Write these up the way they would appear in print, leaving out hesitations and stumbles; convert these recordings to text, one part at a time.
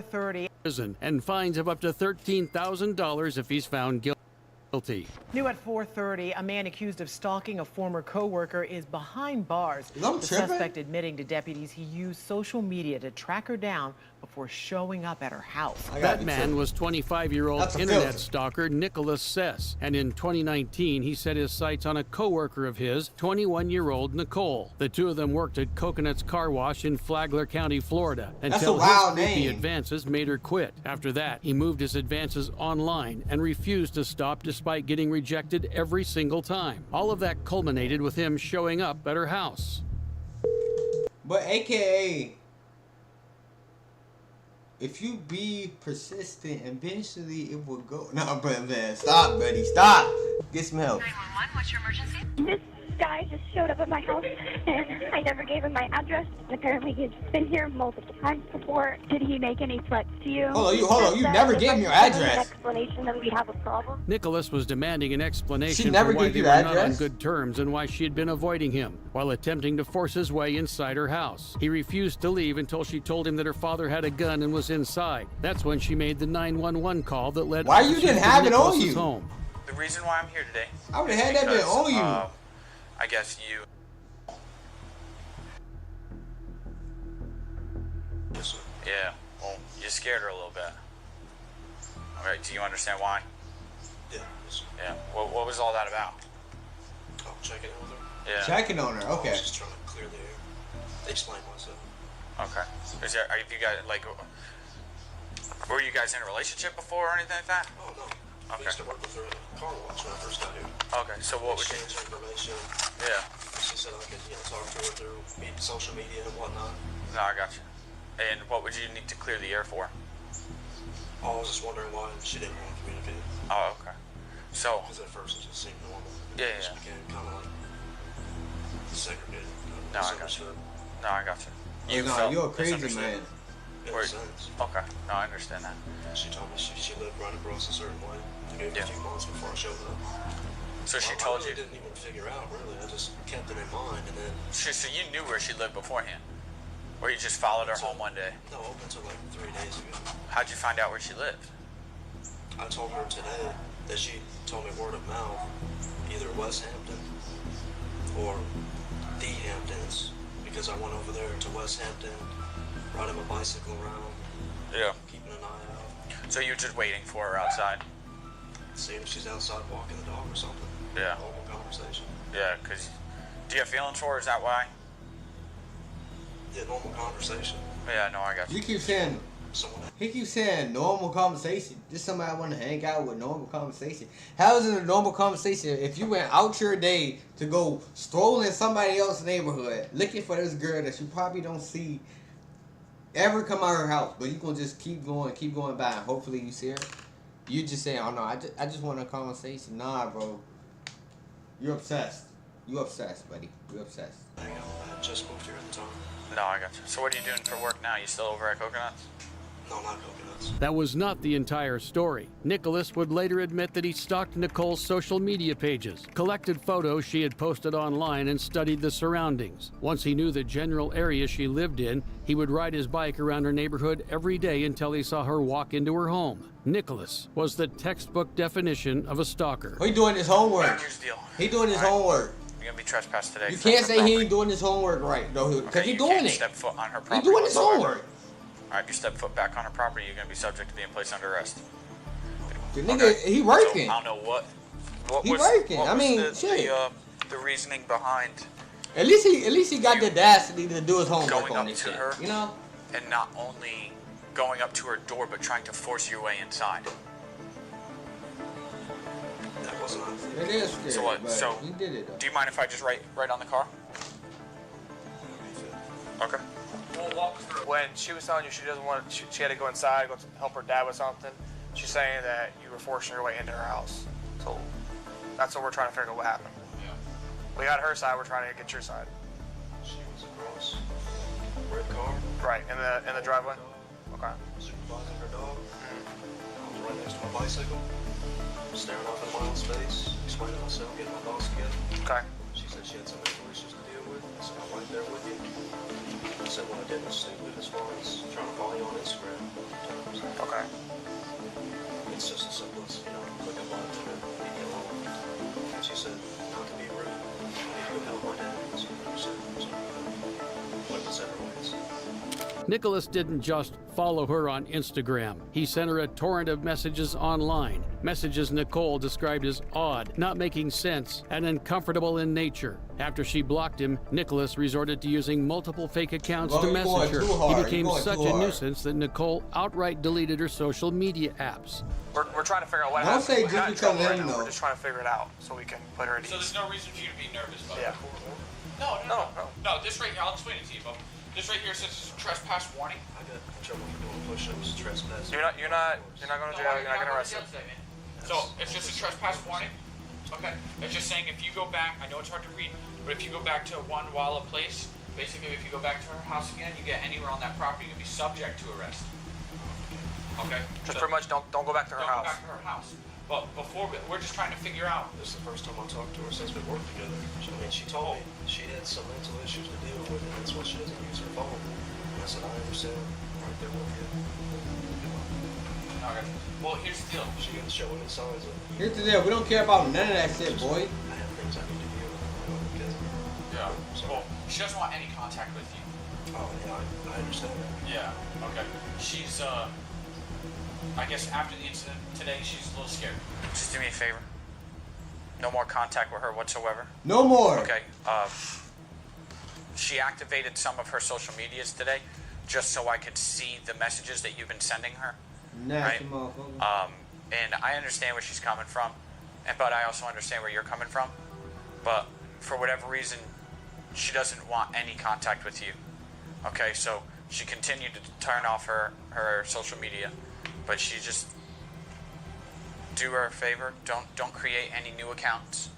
30. Prison and fines of up to $13,000 if he's found guilty. New at 4:30, a man accused of stalking a former co-worker is behind bars. The suspect admitting to deputies he used social media to track her down before showing up at her house. That man was 25-year-old internet stalker Nicholas Sess, and in 2019 he set his sights on a co-worker of his, 21-year-old Nicole. The two of them worked at Coconut's Car Wash in Flagler County, Florida, until his creepy advances made her quit. After that, he moved his advances online and refused to stop despite getting rejected every single time. All of that culminated with him showing up at her house. But AKA, if you be persistent, eventually it will go. No, but man, stop, buddy, stop. Get some help. 911, what's your emergency? This guy just showed up at my house, and I never gave him my address. Apparently, he's been here multiple times before. Did he make any threats to you? Hold on, you never gave me your address. An explanation that we have a problem. Nicholas was demanding an explanation for why they were not on good terms and why she had been avoiding him, while attempting to force his way inside her house. He refused to leave until she told him that her father had a gun and was inside. That's when she made the 911 call that led why you didn't have it on you? Home. The reason why I'm here today, I would have had that bit on you. I guess you. Yes, sir. Yeah. Well, you scared her a little bit. All right. Do you understand why? Yeah. Yes, sir. Yeah. What was all that about? Oh, checking on her. Yeah. Checking on her. Okay. I was just trying to clear the air. Explain myself. Okay. Are you guys like? Were you guys in a relationship before or anything like that? Oh no. Okay. I used to work with her at a car wash when I first got here. Okay. So what was Exchange information. Yeah. She said I could, talk to her through social media and whatnot. No, I got you. And what would you need to clear the air for? Oh, I was just wondering why she didn't want to communicate. Oh, okay. So. Because at first it just seemed normal. Yeah. It just became kind of like segregated. No, I got you. No, I got you. You're a crazy man. Okay. No, I understand that. She told me she lived right across a certain way. I gave her a few months before I showed up. So she told you? I didn't even figure out, really. I just kept it in mind, and then... So you knew where she lived beforehand? Or you just followed her home one day? No, up until like 3 days ago. How'd you find out where she lived? I told her today that she told me word of mouth, either West Hampton or the Hamptons, because I went over there to West Hampton, riding my bicycle around, keeping an eye out. So you're just waiting for her outside? Seeing if she's outside walking the dog or something. Yeah. Normal conversation. Yeah, because do you have feelings for her? Is that why? Yeah, normal conversation. Yeah, no, I got you. You keep saying, he keeps saying normal conversation. Just somebody want to hang out with normal conversation. How is it a normal conversation if you went out your day to go stroll in somebody else's neighborhood looking for this girl that you probably don't see ever come out of her house, but you gonna just keep going by, and hopefully you see her? You just saying, oh no, I just want a conversation. Nah, bro. You're obsessed. You obsessed, buddy. You're obsessed. I just moved here at the time. No, I got you. So what are you doing for work now? You still over at Coconuts? No, not Coconuts. That was not the entire story. Nicholas would later admit that he stalked Nicole's social media pages, collected photos she had posted online, and studied the surroundings. Once he knew the general area she lived in, he would ride his bike around her neighborhood every day until he saw her walk into her home. Nicholas was the textbook definition of a stalker. He doing his homework. Here's the deal. He doing his homework. You're gonna be trespassed today. You can't say he ain't doing his homework right, though, because he's doing it. Step foot on her property. He's doing his homework. All right, if you step foot back on her property, you're gonna be subject to being placed under arrest. The nigga, he working. So, I don't know what he was, working. What I mean, was shit. The reasoning behind. At least he got the audacity to do his homework going on up this to shit. her, You know. And not only going up to her door, but trying to force your way inside. That wasn't on. It is scary, So what? but So he did it though. do you mind if I just write on the car? Okay. We'll walk through. When she was telling you she doesn't want, she had to go inside, go to help her dad with something. She's saying that you were forcing your way into her house. So that's what we're trying to figure out what happened. Yeah. We got her side. We're trying to get your side. She was across. Red car. Right in the driveway. Okay. Supervising her dog. I was right next to my bicycle, staring off in Miles' face, explaining myself, getting my thoughts together. Okay. She said she had some medical issues to deal with, so I'm right there with you. I said what I did was stupid as far as trying to follow you on Instagram. Okay. It's just as simple as, you know, click a button to leave me alone. And she said, not to be rude, I need to go help my dad. So I said, what was everyone's? Nicholas didn't just follow her on Instagram. He sent her a torrent of messages online. Messages Nicole described as odd, not making sense, and uncomfortable in nature. After she blocked him, Nicholas resorted to using multiple fake accounts to message her. He became such a nuisance that Nicole outright deleted her social media apps. We're trying to figure out what Don't happened. say We're not in just trouble because right him, now. though. We're just trying to figure it out so we can put her at ease. So there's no reason for you to be nervous about Yeah. it? No, this right here, I'll explain it to you, but this right here says it's a trespass warning. I got in trouble for doing push-ups, trespass. You're not going to jail. You're not getting arrested. So it's just a trespass warning? Okay. It's just saying if you go back, I know it's hard to read, but if you go back to one Walla place, basically if you go back to her house again, you get anywhere on that property, you'll be subject to arrest. Okay? Just pretty much don't go back to her Don't go house. back to her house. But before, we're just trying to figure out. This is the first time I talked to her since we worked together. I mean, she told me she had some mental issues to deal with, and that's why she doesn't use her phone. And I said, I understand. I'm right there with you. Okay. Well, here's the deal. She didn't show any signs of, Here's the deal. We don't care about none of that shit, boy. I have things I need to deal with. Yeah. Well, she doesn't want any contact with you. Oh, yeah, I understand that. Yeah. Okay. She's, I guess after the incident today, she's a little scared. Just do me a favor. No more contact with her whatsoever. No more. Okay. She activated some of her social medias today just so I could see the messages that you've been sending her. Nasty Right. motherfucker. And I understand where she's coming from, but I also understand where you're coming from. But for whatever reason, she doesn't want any contact with you. Okay, so she continued to turn off her social media, but she just do her a favor. Don't create any new accounts.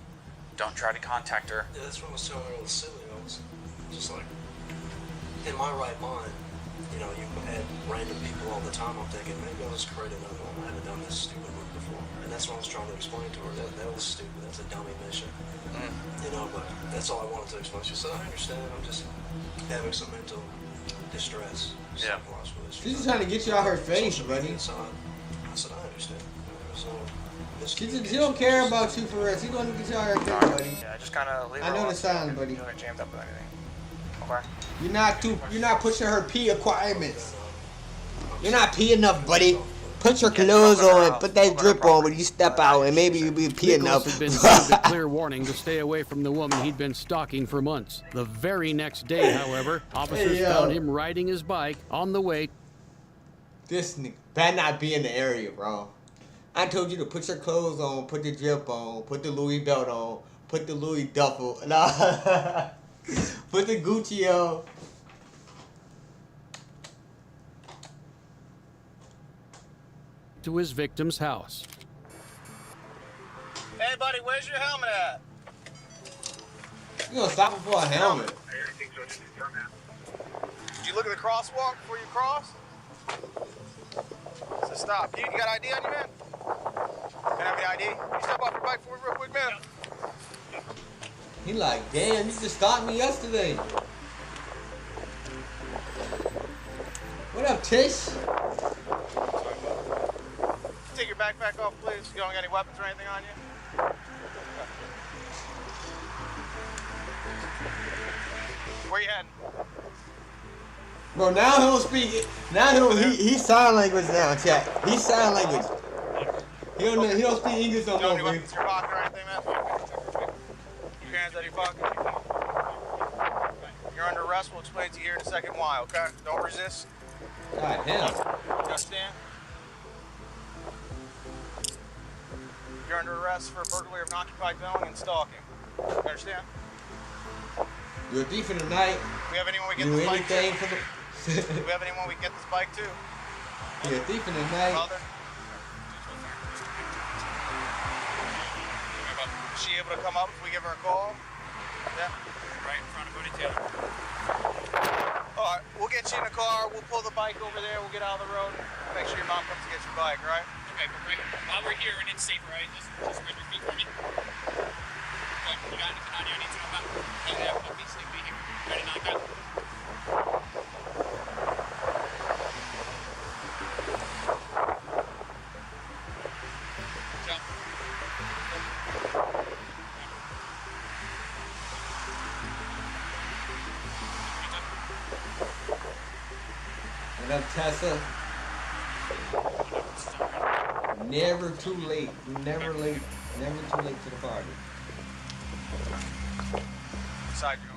Don't try to contact her. Yeah, that's what I was telling her. It was silly. I was just like, in my right mind, you know, you had random people all the time. I'm thinking, maybe I'll just create another one. I haven't done this stupid work before. And that's what I was trying to explain to her. That was stupid. That's a dummy mission. You know, but that's all I wanted to explain. She said, I understand. I'm just having some mental distress. Yeah. Psychological issues. She's just trying to get you out her face, Social buddy. media side. I said, I understand. So, She don't care about you for real. She gonna get you out her face, buddy. Yeah, just kind of leave her I know alone the so you signs, can- buddy. You don't get jammed up with anything. Okay? You're not pushing her pee requirements. You're not pee enough, buddy. Put your clothes on, put that drip on when you step out, and maybe you'll be pee enough. Nicholas had been given a clear warning to stay away from the woman he'd been stalking for months. The very next day, however, officers Hey, yo. found him riding his bike on the way This nigga better not be in the area, bro. I told you to put your clothes on, put the drip on, put the Louis belt on, put the Louis duffel, nah. Put the Gucci on. to his victim's house. Hey, buddy, where's your helmet at? You gonna stop him for a helmet? Did you look at the crosswalk before you crossed? So stop. You got ID on you, man? Can I have the ID? Can you step off your bike for me real quick, man? He like, damn, you just stopped me yesterday. What up, Tish? Take your backpack off, please. You don't got any weapons or anything on you? Where you heading? Bro, now he don't speak it. Now he sign language now, chat. He sign language. He don't speak English no You don't have any more, weapons in your pocket or anything, man? Your hands out of your pocket. You're under arrest. We'll explain to you here in a second why, okay? Don't resist. God damn. You understand? You're under arrest for burglary of an occupied building and stalking. You understand? You're a thief in the night. We have anyone we get You do this bike to? anything for the. Do we have anyone we can get this bike to? You're a thief in the night. Mother? Is she able to come up if we give her a call? Yeah? Right in front of Booty Taylor. Alright, we'll get you in the car, we'll pull the bike over there, we'll get out of the road. Make sure your mom comes to get your bike, right? Okay, but right, while we're here and it's safe, right? Just rid your feet for me. What, you got anything on you I need to know about? Yeah, I'll be sleeping here. Ready to knock out? Tessa. Never too late. Never late. Never too late to the party. Inside you.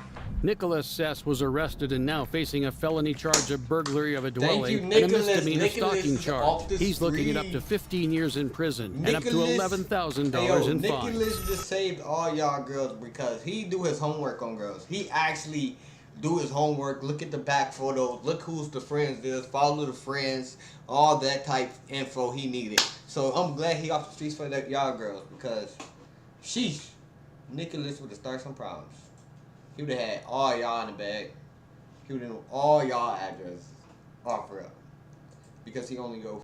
Nicholas Sess was arrested and now facing a felony charge of burglary of a dwelling you, and a Nicholas. misdemeanor Nicholas stalking is off charge. the He's looking at up street. to 15 years in prison and up to $11,000 in fines. Nicholas just saved all y'all girls because he do his homework on girls. He actually do his homework, look at the back photos, look who's the friends is, follow the friends, all that type info he needed. So I'm glad he off the streets for that y'all girls because sheesh, Nicholas would have started some problems. He would have had all y'all in the bag. He would have known all y'all addresses off real. Because he only go